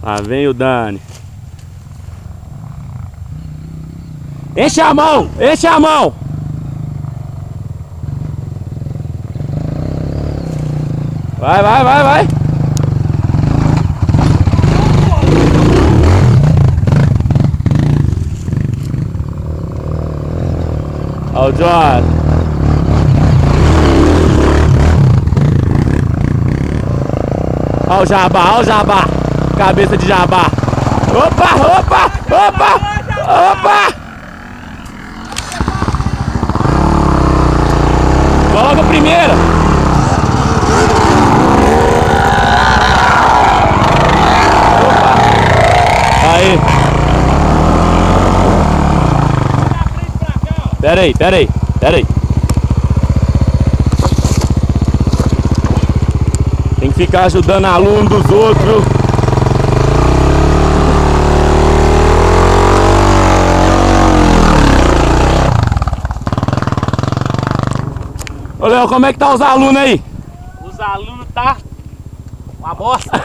Lá vem o Dani. Enche a mão! Enche a mão! Vai, vai, vai, vai! Ó o John! Ó o jabá, ó o jabá! Cabeça de jabá! Opa, opa, opa, opa! Logo a primeira! Opa! Aí! Pera aí, pera aí, pera aí! Tem que ficar ajudando aluno dos outros. Ô Léo, como é que tá os alunos aí? Os alunos tá uma bosta.